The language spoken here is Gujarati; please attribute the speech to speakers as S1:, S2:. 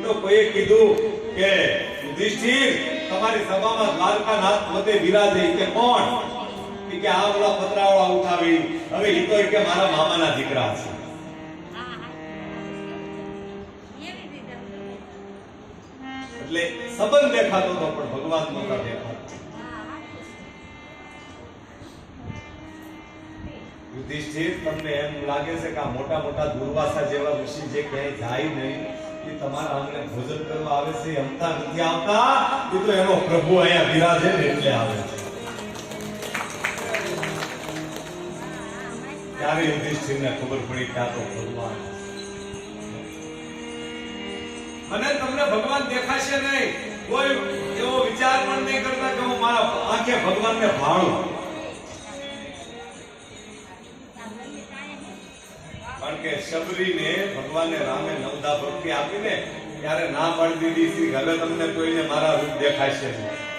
S1: તો કોઈએ કીધું કે યુધિષ્ઠિર તમારી સભામાં દ્વારકાનાથ પોતે બિરાજે કે કોણ કે આ ઓલા પતરાવાળા ઉઠાવી હવે ઈ તો કે મારા મામાના દીકરા છે એટલે સંબંધ દેખાતો તો પણ ભગવાન નહોતા દેખાતા યુધિષ્ઠિર તમને એમ લાગે છે કે આ મોટા મોટા દુર્વાસા જેવા ઋષિ જે ક્યાંય જાય નહીં એ તમારા આંગણે ભોજન કરવા આવે છે અમતા નથી આવતા એ તો એનો પ્રભુ અહીંયા બિરાજે ને એટલે આવે છે ત્યારે યુધિષ્ઠિરને ખબર પડી કે આ તો ભગવાન અને તમને ભગવાન દેખાશે નહીં કોઈ એવો વિચાર પણ નહીં કરતા કે હું મારા આંખે ભગવાનને ભાળું કારણ કે શબરીને ભગવાને રામે નવદા ભક્તિ આપીને ત્યારે ના પાડી દીધી હવે તમને કોઈને મારા રૂપ દેખાશે નહીં